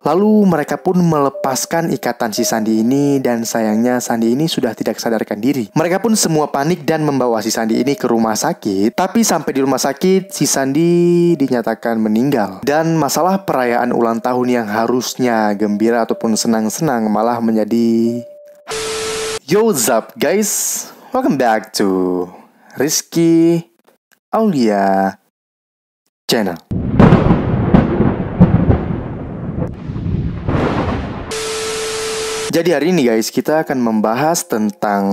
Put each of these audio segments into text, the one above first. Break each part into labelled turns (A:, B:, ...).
A: Lalu mereka pun melepaskan ikatan si Sandi ini dan sayangnya Sandi ini sudah tidak sadarkan diri. Mereka pun semua panik dan membawa si Sandi ini ke rumah sakit. Tapi sampai di rumah sakit si Sandi dinyatakan meninggal. Dan masalah perayaan ulang tahun yang harusnya gembira ataupun senang-senang malah menjadi... Yo, what's up guys? Welcome back to Rizky Aulia Channel. Jadi hari ini guys, kita akan membahas tentang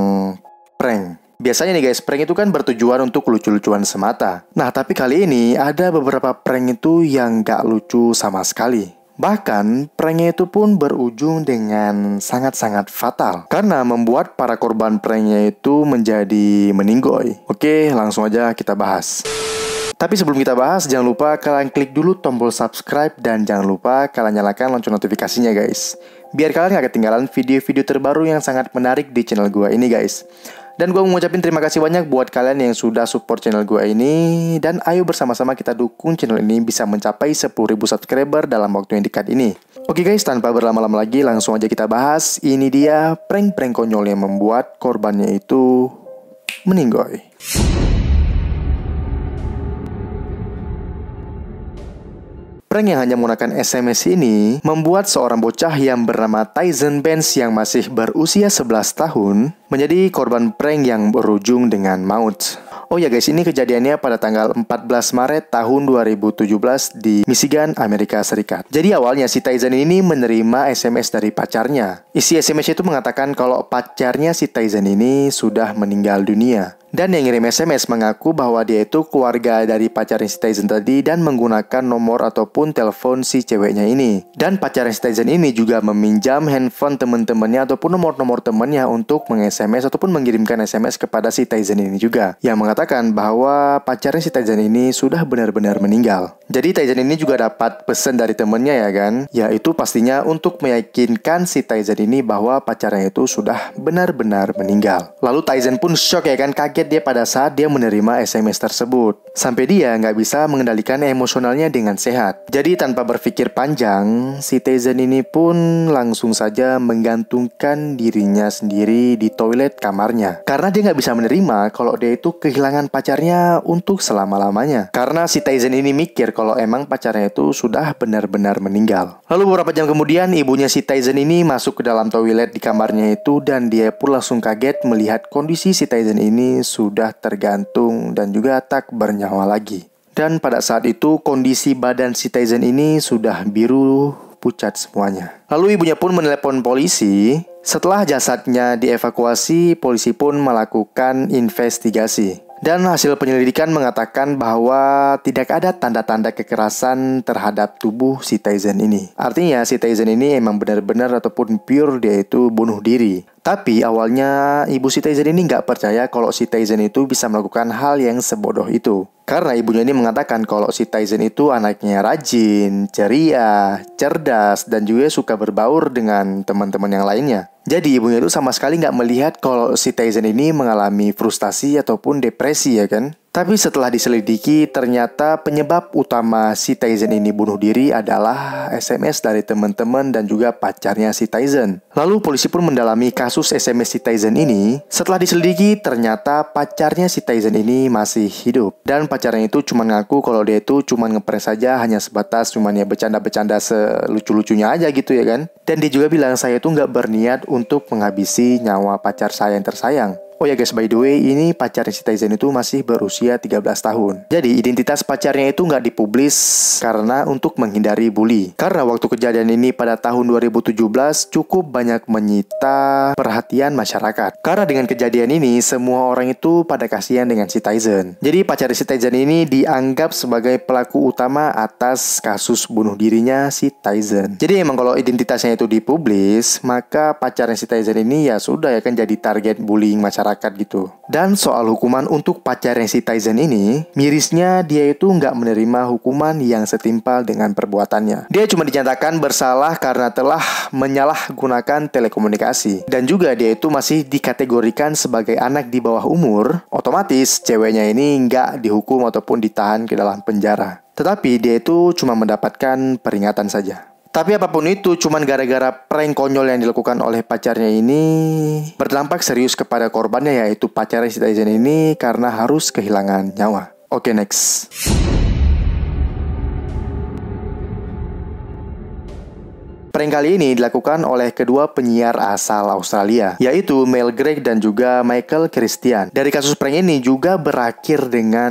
A: prank. Biasanya nih guys, prank itu kan bertujuan untuk lucu-lucuan semata. Nah, tapi kali ini ada beberapa prank itu yang gak lucu sama sekali. Bahkan, pranknya itu pun berujung dengan sangat-sangat fatal. Karena membuat para korban pranknya itu menjadi meninggoy. Oke, langsung aja kita bahas. Tapi sebelum kita bahas, jangan lupa kalian klik dulu tombol subscribe dan jangan lupa kalian nyalakan lonceng notifikasinya guys. Biar kalian gak ketinggalan video-video terbaru yang sangat menarik di channel gue ini guys. Dan gue mau ngucapin terima kasih banyak buat kalian yang sudah support channel gue ini. Dan ayo bersama-sama kita dukung channel ini bisa mencapai 10.000 subscriber dalam waktu yang dekat ini. Oke guys, tanpa berlama-lama lagi langsung aja kita bahas. Ini dia prank-prank konyol yang membuat korbannya itu meninggoy. Prank yang hanya menggunakan SMS ini membuat seorang bocah yang bernama Tyson Benz yang masih berusia 11 tahun menjadi korban prank yang berujung dengan maut. Oh ya guys, ini kejadiannya pada tanggal 14 Maret tahun 2017 di Michigan, Amerika Serikat. Jadi awalnya si Tyson ini menerima SMS dari pacarnya. Isi SMS itu mengatakan kalau pacarnya si Tyson ini sudah meninggal dunia. Dan yang ngirim SMS mengaku bahwa dia itu keluarga dari pacarnya si Tyson tadi dan menggunakan nomor ataupun telepon si ceweknya ini. Dan pacarnya si Tyson ini juga meminjam handphone teman-temannya ataupun nomor-nomor temannya untuk meng-SMS ataupun mengirimkan SMS kepada si Tyson ini juga. Yang mengatakan bahwa pacarnya si Tyson ini sudah benar-benar meninggal. Jadi Tyson ini juga dapat pesan dari temannya ya kan. Yaitu pastinya untuk meyakinkan si Tyson ini bahwa pacarnya itu sudah benar-benar meninggal. Lalu Tyson pun shock ya kan, kaget dia pada saat dia menerima SMS tersebut. Sampai dia nggak bisa mengendalikan emosionalnya dengan sehat. Jadi tanpa berpikir panjang, si Tyson ini pun langsung saja menggantungkan dirinya sendiri di toilet kamarnya. Karena dia nggak bisa menerima kalau dia itu kehilangan pacarnya untuk selama-lamanya. Karena si Tyson ini mikir kalau emang pacarnya itu sudah benar-benar meninggal. Lalu beberapa jam kemudian ibunya si Tyson ini masuk ke dalam toilet di kamarnya itu dan dia pun langsung kaget melihat kondisi si Tyson ini sudah tergantung dan juga tak bernyawa lagi. Dan pada saat itu kondisi badan si Tyson ini sudah biru pucat semuanya. Lalu ibunya pun menelepon polisi. Setelah jasadnya dievakuasi, polisi pun melakukan investigasi. Dan hasil penyelidikan mengatakan bahwa tidak ada tanda-tanda kekerasan terhadap tubuh si Tyson ini. Artinya si Tyson ini emang benar-benar ataupun pure dia itu bunuh diri. Tapi awalnya ibu si Tyson ini nggak percaya kalau si Tyson itu bisa melakukan hal yang sebodoh itu. Karena ibunya ini mengatakan kalau si Tyson itu anaknya rajin, ceria, cerdas, dan juga suka berbaur dengan teman-teman yang lainnya. Jadi ibunya itu sama sekali nggak melihat kalau si Tyson ini mengalami frustasi ataupun depresi ya kan. Tapi setelah diselidiki, ternyata penyebab utama si Tyson ini bunuh diri adalah SMS dari teman-teman dan juga pacarnya si Tyson. Lalu polisi pun mendalami kasus SMS si Tyson ini. Setelah diselidiki, ternyata pacarnya si Tyson ini masih hidup. Dan pacarnya itu cuma ngaku kalau dia itu cuma ngeprank saja, hanya sebatas cuma ya bercanda-bercanda selucu-lucunya aja gitu ya kan. Dan dia juga bilang, saya itu nggak berniat untuk menghabisi nyawa pacar saya yang tersayang. Oh ya guys, by the way, ini pacarnya si Tyson itu masih berusia 13 tahun. Jadi identitas pacarnya itu nggak dipublis karena untuk menghindari bully. Karena waktu kejadian ini pada tahun 2017 cukup banyak menyita perhatian masyarakat. Karena dengan kejadian ini semua orang itu pada kasihan dengan si Tyson. Jadi pacarnya si Tyson ini dianggap sebagai pelaku utama atas kasus bunuh dirinya si Tyson. Jadi emang kalau identitasnya itu dipublis, maka pacarnya si Tyson ini ya sudah ya kan jadi target bullying masyarakat gitu. Dan soal hukuman untuk pacarnya si Tyson ini, mirisnya dia itu nggak menerima hukuman yang setimpal dengan perbuatannya. Dia cuma dinyatakan bersalah karena telah menyalahgunakan telekomunikasi. Dan juga dia itu masih dikategorikan sebagai anak di bawah umur. Otomatis ceweknya ini nggak dihukum ataupun ditahan ke dalam penjara. Tetapi dia itu cuma mendapatkan peringatan saja. Tapi apapun itu, cuman gara-gara prank konyol yang dilakukan oleh pacarnya ini berdampak serius kepada korbannya, yaitu pacarnya si Tyson ini, karena harus kehilangan nyawa. Oke, next. Prank kali ini dilakukan oleh kedua penyiar asal Australia, yaitu Mel Gregg dan juga Michael Christian. Dari kasus prank ini juga berakhir dengan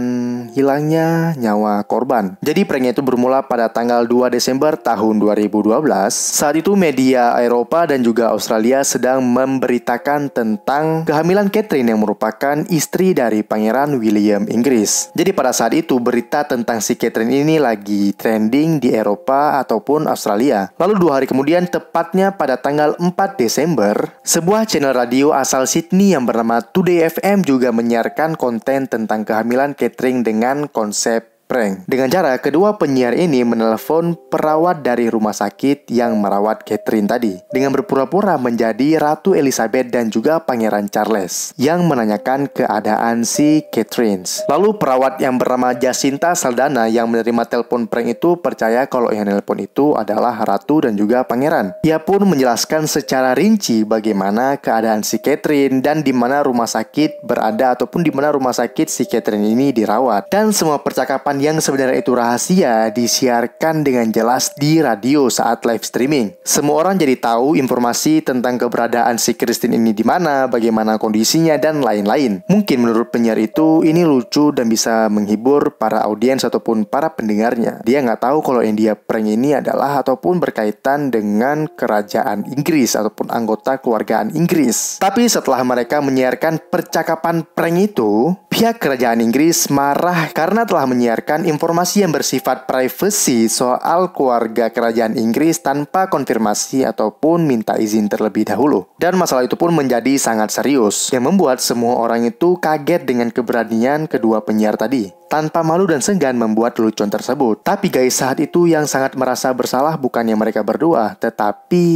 A: hilangnya nyawa korban. Jadi pranknya itu bermula pada tanggal 2 Desember tahun 2012. Saat itu media Eropa dan juga Australia sedang memberitakan tentang kehamilan Catherine yang merupakan istri dari Pangeran William Inggris. Jadi pada saat itu berita tentang si Catherine ini lagi trending di Eropa ataupun Australia. Lalu 2 hari kemudian, tepatnya pada tanggal 4 Desember, sebuah channel radio asal Sydney yang bernama Today FM juga menyiarkan konten tentang kehamilan Catherine dengan konsep prank. Dengan cara kedua penyiar ini menelepon perawat dari rumah sakit yang merawat Catherine tadi dengan berpura-pura menjadi Ratu Elizabeth dan juga Pangeran Charles yang menanyakan keadaan si Catherine. Lalu perawat yang bernama Jacinta Saldana yang menerima telepon prank itu percaya kalau yang telepon itu adalah Ratu dan juga Pangeran. Ia pun menjelaskan secara rinci bagaimana keadaan si Catherine dan di mana rumah sakit berada ataupun di mana rumah sakit si Catherine ini dirawat. Dan semua percakapan yang sebenarnya itu rahasia disiarkan dengan jelas di radio saat live streaming. Semua orang jadi tahu informasi tentang keberadaan si Christine ini di mana, bagaimana kondisinya dan lain-lain. Mungkin menurut penyiar itu ini lucu dan bisa menghibur para audiens ataupun para pendengarnya. Dia nggak tahu kalau yang dia prank ini adalah ataupun berkaitan dengan kerajaan Inggris ataupun anggota keluargaan Inggris. Tapi setelah mereka menyiarkan percakapan prank itu, pihak kerajaan Inggris marah karena telah menyiarkan informasi yang bersifat privasi soal keluarga kerajaan Inggris tanpa konfirmasi ataupun minta izin terlebih dahulu. Dan masalah itu pun menjadi sangat serius, yang membuat semua orang itu kaget dengan keberanian kedua penyiar tadi. Tanpa malu dan segan membuat lelucon tersebut. Tapi guys, saat itu yang sangat merasa bersalah bukannya mereka berdua, tetapi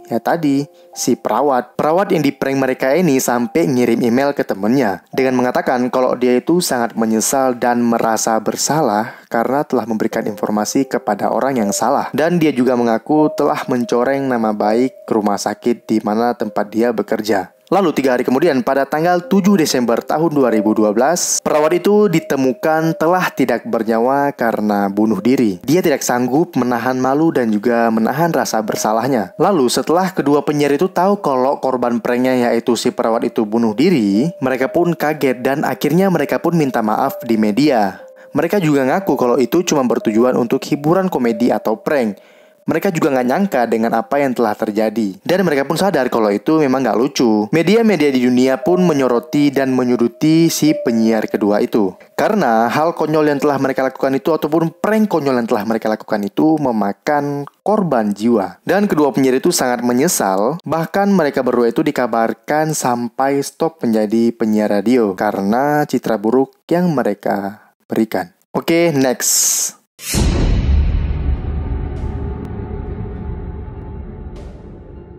A: ya tadi, si perawat yang di prank mereka ini sampai ngirim email ke temennya dengan mengatakan kalau dia itu sangat menyesal dan merasa bersalah karena telah memberikan informasi kepada orang yang salah. Dan dia juga mengaku telah mencoreng nama baik rumah sakit di mana tempat dia bekerja. Lalu 3 hari kemudian pada tanggal 7 Desember tahun 2012, perawat itu ditemukan telah tidak bernyawa karena bunuh diri. Dia tidak sanggup menahan malu dan juga menahan rasa bersalahnya. Lalu setelah kedua penyiar itu tahu kalau korban pranknya yaitu si perawat itu bunuh diri, mereka pun kaget dan akhirnya mereka pun minta maaf di media. Mereka juga ngaku kalau itu cuma bertujuan untuk hiburan komedi atau prank. Mereka juga nggak nyangka dengan apa yang telah terjadi. Dan mereka pun sadar kalau itu memang nggak lucu. Media-media di dunia pun menyoroti dan menyuduti si penyiar kedua itu. Karena hal konyol yang telah mereka lakukan itu ataupun prank konyol yang telah mereka lakukan itu memakan korban jiwa. Dan kedua penyiar itu sangat menyesal. Bahkan mereka berdua itu dikabarkan sampai stop menjadi penyiar radio karena citra buruk yang mereka berikan. Oke, next.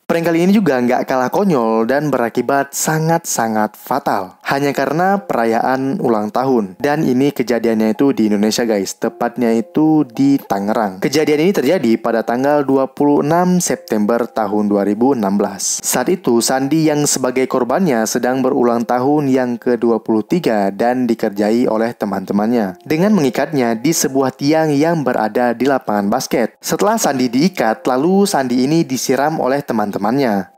A: Prank kali ini juga nggak kalah konyol dan berakibat sangat-sangat fatal. Hanya karena perayaan ulang tahun. Dan ini kejadiannya itu di Indonesia guys. Tepatnya itu di Tangerang. Kejadian ini terjadi pada tanggal 26 September tahun 2016. Saat itu Sandi yang sebagai korbannya sedang berulang tahun yang ke-23 dan dikerjai oleh teman-temannya dengan mengikatnya di sebuah tiang yang berada di lapangan basket. Setelah Sandi diikat, lalu Sandi ini disiram oleh teman-temannya.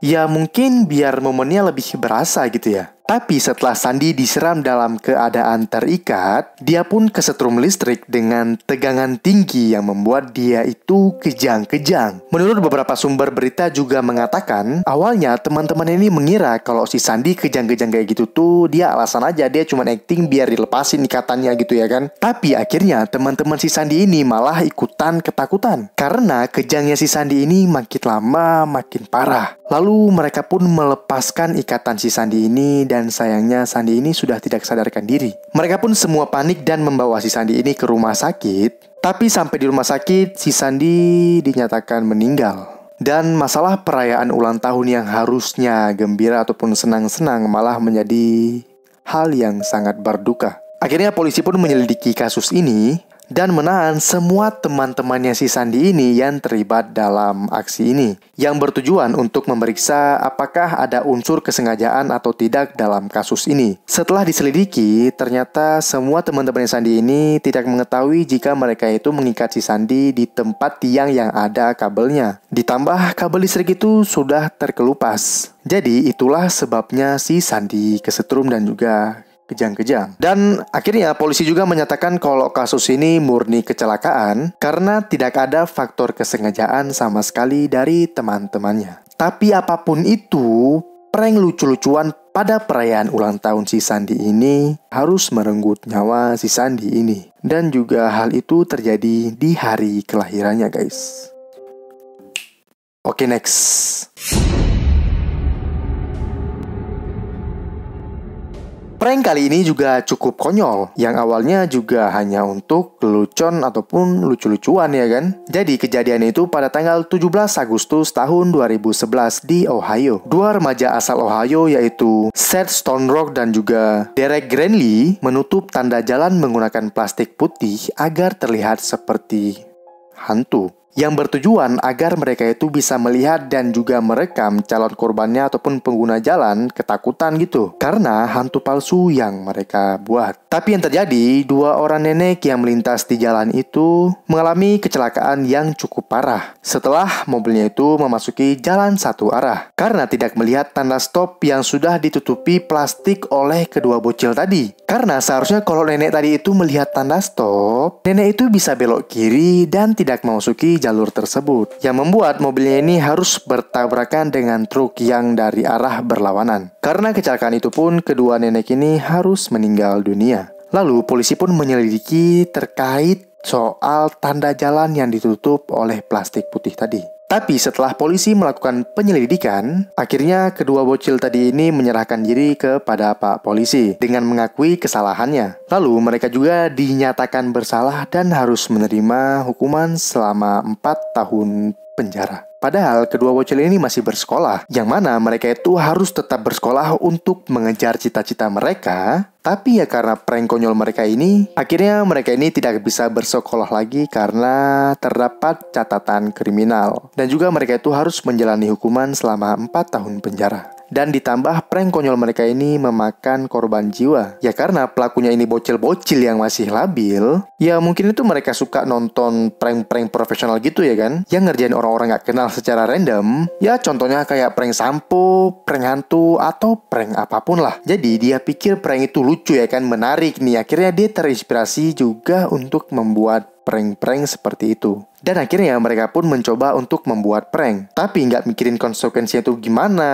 A: Ya mungkin biar momennya lebih berasa gitu ya. Tapi setelah Sandi disiram dalam keadaan terikat, dia pun kesetrum listrik dengan tegangan tinggi yang membuat dia itu kejang-kejang. Menurut beberapa sumber berita juga mengatakan, awalnya teman-teman ini mengira kalau si Sandi kejang-kejang kayak gitu tuh dia alasan aja, dia cuma acting biar dilepasin ikatannya gitu ya kan. Tapi akhirnya teman-teman si Sandi ini malah ikutan ketakutan karena kejangnya si Sandi ini makin lama makin parah. Lalu mereka pun melepaskan ikatan si Sandi ini dan sayangnya Sandi ini sudah tidak sadarkan diri. Mereka pun semua panik dan membawa si Sandi ini ke rumah sakit. Tapi sampai di rumah sakit, si Sandi dinyatakan meninggal. Dan masalah perayaan ulang tahun yang harusnya gembira ataupun senang-senang malah menjadi hal yang sangat berduka. Akhirnya polisi pun menyelidiki kasus ini dan menahan semua teman-temannya si Sandi ini yang terlibat dalam aksi ini, yang bertujuan untuk memeriksa apakah ada unsur kesengajaan atau tidak dalam kasus ini. Setelah diselidiki, ternyata semua teman-teman Sandi ini tidak mengetahui jika mereka itu mengikat si Sandi di tempat tiang yang ada kabelnya. Ditambah kabel listrik itu sudah terkelupas. Jadi itulah sebabnya si Sandi kesetrum dan juga kejang-kejang. Dan akhirnya polisi juga menyatakan kalau kasus ini murni kecelakaan karena tidak ada faktor kesengajaan sama sekali dari teman-temannya. Tapi apapun itu, prank lucu-lucuan pada perayaan ulang tahun si Sandi ini harus merenggut nyawa si Sandi ini. Dan juga hal itu terjadi di hari kelahirannya, guys. Oke, next. Prank kali ini juga cukup konyol, yang awalnya juga hanya untuk lelucon ataupun lucu-lucuan ya kan. Jadi kejadian itu pada tanggal 17 Agustus tahun 2011 di Ohio. Dua remaja asal Ohio yaitu Seth Stonerock dan juga Derek Granley menutup tanda jalan menggunakan plastik putih agar terlihat seperti hantu, yang bertujuan agar mereka itu bisa melihat dan juga merekam calon korbannya ataupun pengguna jalan ketakutan gitu karena hantu palsu yang mereka buat. Tapi yang terjadi, dua orang nenek yang melintas di jalan itu mengalami kecelakaan yang cukup parah setelah mobilnya itu memasuki jalan satu arah karena tidak melihat tanda stop yang sudah ditutupi plastik oleh kedua bocil tadi. Karena seharusnya kalau nenek tadi itu melihat tanda stop, nenek itu bisa belok kiri dan tidak memasuki jalur tersebut, yang membuat mobilnya ini harus bertabrakan dengan truk yang dari arah berlawanan. Karena kecelakaan itu pun kedua nenek ini harus meninggal dunia. Lalu polisi pun menyelidiki terkait soal tanda jalan yang ditutup oleh plastik putih tadi. Tapi setelah polisi melakukan penyelidikan, akhirnya kedua bocil tadi ini menyerahkan diri kepada Pak Polisi dengan mengakui kesalahannya. Lalu mereka juga dinyatakan bersalah dan harus menerima hukuman selama 4 tahun penjara. Padahal kedua bocil ini masih bersekolah, yang mana mereka itu harus tetap bersekolah untuk mengejar cita-cita mereka. Tapi ya karena prank konyol mereka ini, akhirnya mereka ini tidak bisa bersekolah lagi karena terdapat catatan kriminal. Dan juga mereka itu harus menjalani hukuman selama 4 tahun penjara. Dan ditambah prank konyol mereka ini memakan korban jiwa. Ya karena pelakunya ini bocil-bocil yang masih labil, ya mungkin itu mereka suka nonton prank-prank profesional gitu ya kan, yang ngerjain orang-orang gak kenal secara random. Ya contohnya kayak prank sampo, prank hantu, atau prank apapun lah. Jadi dia pikir prank itu lucu ya kan, menarik nih. Akhirnya dia terinspirasi juga untuk membuat prank-prank seperti itu. Dan akhirnya mereka pun mencoba untuk membuat prank, tapi nggak mikirin konsekuensinya itu gimana,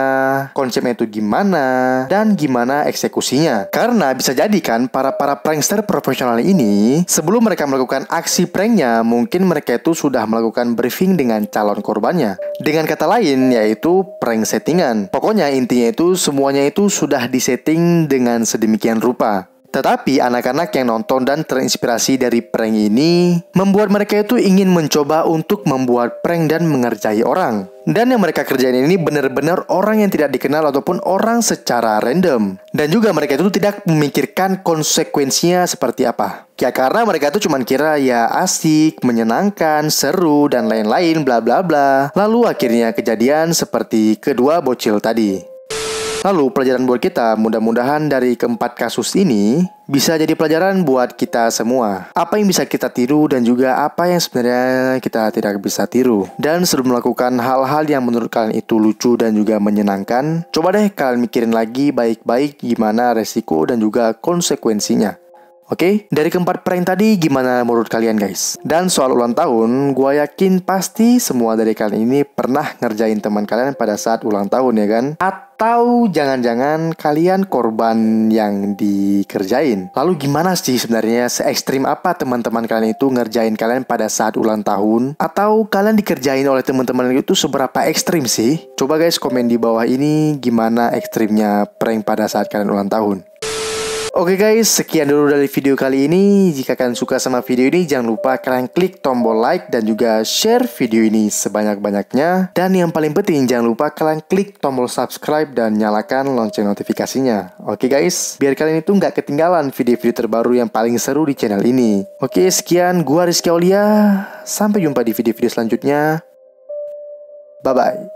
A: konsepnya itu gimana, dan gimana eksekusinya. Karena bisa jadi kan para prankster profesional ini, sebelum mereka melakukan aksi pranknya, mungkin mereka itu sudah melakukan briefing dengan calon korbannya. Dengan kata lain, yaitu prank settingan. Pokoknya intinya itu semuanya itu sudah disetting dengan sedemikian rupa. Tetapi anak-anak yang nonton dan terinspirasi dari prank ini membuat mereka itu ingin mencoba untuk membuat prank dan mengerjai orang. Dan yang mereka kerjain ini benar-benar orang yang tidak dikenal ataupun orang secara random. Dan juga mereka itu tidak memikirkan konsekuensinya seperti apa. Ya karena mereka itu cuma kira ya asik, menyenangkan, seru, dan lain-lain bla bla bla. Lalu akhirnya kejadian seperti kedua bocil tadi. Lalu pelajaran buat kita, mudah-mudahan dari keempat kasus ini bisa jadi pelajaran buat kita semua. Apa yang bisa kita tiru dan juga apa yang sebenarnya kita tidak bisa tiru. Dan sebelum melakukan hal-hal yang menurut kalian itu lucu dan juga menyenangkan, coba deh kalian mikirin lagi baik-baik gimana resiko dan juga konsekuensinya. Oke, dari keempat prank tadi gimana menurut kalian guys? Dan soal ulang tahun, gue yakin pasti semua dari kalian ini pernah ngerjain teman kalian pada saat ulang tahun ya kan? Atau jangan-jangan kalian korban yang dikerjain. Lalu gimana sih sebenarnya, se-ekstrim apa teman-teman kalian itu ngerjain kalian pada saat ulang tahun? Atau kalian dikerjain oleh teman-teman itu seberapa ekstrim sih? Coba guys komen di bawah ini gimana ekstrimnya prank pada saat kalian ulang tahun. Oke guys, sekian dulu dari video kali ini. Jika kalian suka sama video ini, jangan lupa kalian klik tombol like dan juga share video ini sebanyak-banyaknya. Dan yang paling penting, jangan lupa kalian klik tombol subscribe dan nyalakan lonceng notifikasinya. Oke guys, biar kalian itu nggak ketinggalan video-video terbaru yang paling seru di channel ini. Oke, sekian, gua Rizky Aulia. Sampai jumpa di video-video selanjutnya. Bye-bye.